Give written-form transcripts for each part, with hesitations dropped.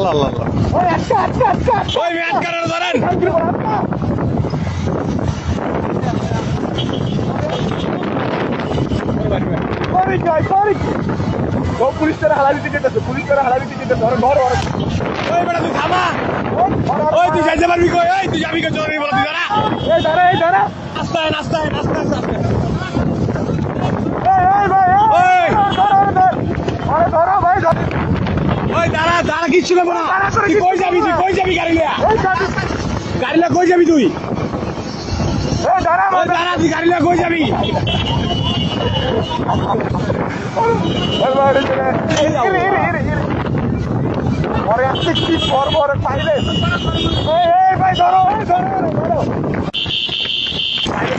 আল্লাহ আল্লাহ ওই আটকা ওই ম্যাচ করার ধরেন পুলিশ করে হালাবি দিতে ধরো ঘর ওই বেটা তুই থামা ওই তুই যাইতে পারবি কই ওই তুই যাবি কই জরুরি বল তুই দাঁড়া এই দাঁড়া আস্তে আস্তে এই ধরো ভাই ওই দাঁড়া কিচ্ছু নেবো না তুই কই যাবি গাড়ি লিয়া কই যাবি তুই এই দাঁড়া ওই দাঁড়া তুই গাড়ি লিয়া কই যাবি পরে আসছে কি পর পাইলে এই ভাই ধরো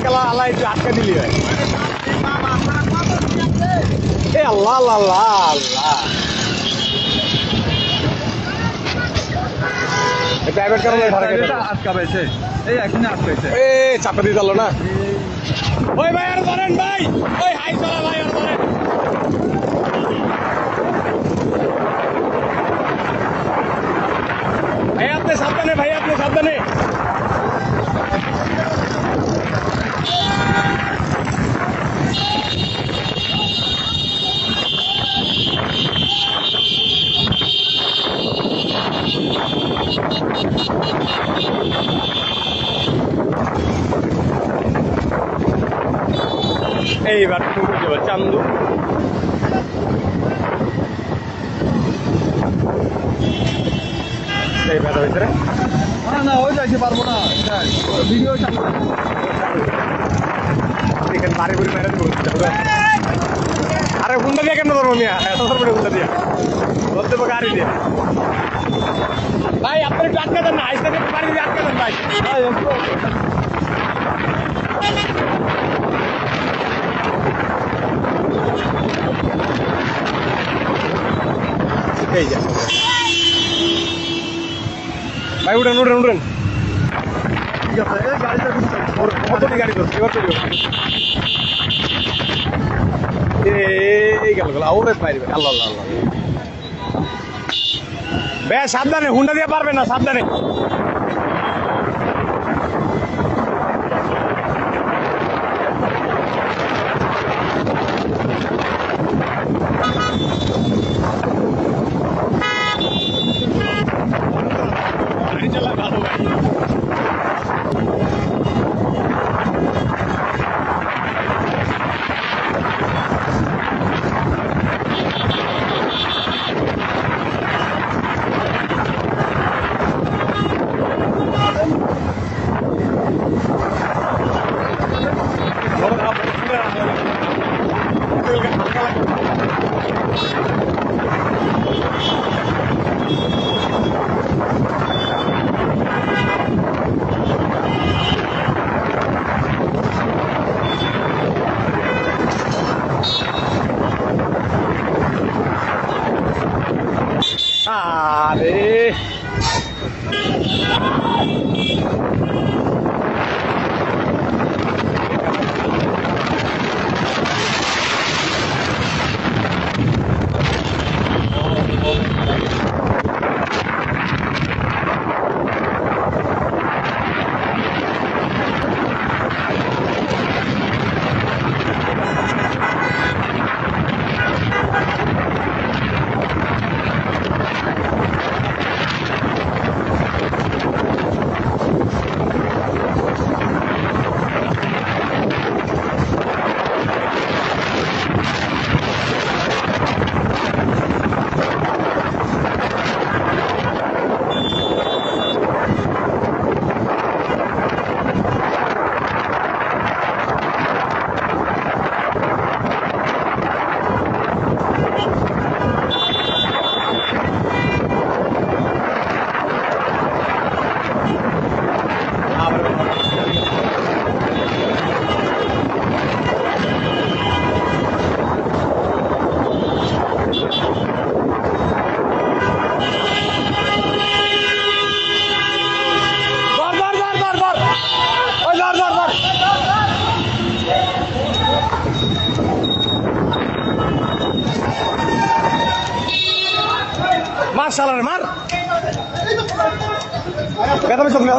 খেলা আল্লাহ একটু আটকে দিলি ভাই এ আল্লাহ আল্লাহ আল্লাহ প্রাইভেট কারণে আটকা পেয়েছে এই এখানে আটকাইছে এ চাপা দিয়ে দিল না ওই ভাই আর ধরেন ভাই ওই হাই চলা ভাই আর ধরেন ভাই আপনি সাবধানে এইবার চান্দু এই ব্যথা হয়েছে রে না ওই যাইতে পারবো না ভিডিও চালু এখানে বাড়ি ঘুরে মেরে দেবো আরে হুন্ডা দিয়ে কেন ধরবো মিয়া এত ধরবে হুন্ডা দিয়া ধরতে পারবো গাড়ি দিয়ে ভাই আপনি একটু আটকে দেন না আইসা বাড়ি দিয়ে আটকে দেন ভাই এই যা ভাই উঠেন ঠিক আছে এই গাড়িটা কতটি গাড়ি করছে এবার চলি এই গেল ওরে পাইবে আল্লাহ আল্লাহ আল্লাহ বে সাবধানে হুন্ডা দিয়ে পারবে না সাবধানে আরে মার শালার মার বেতনের সঙ্গে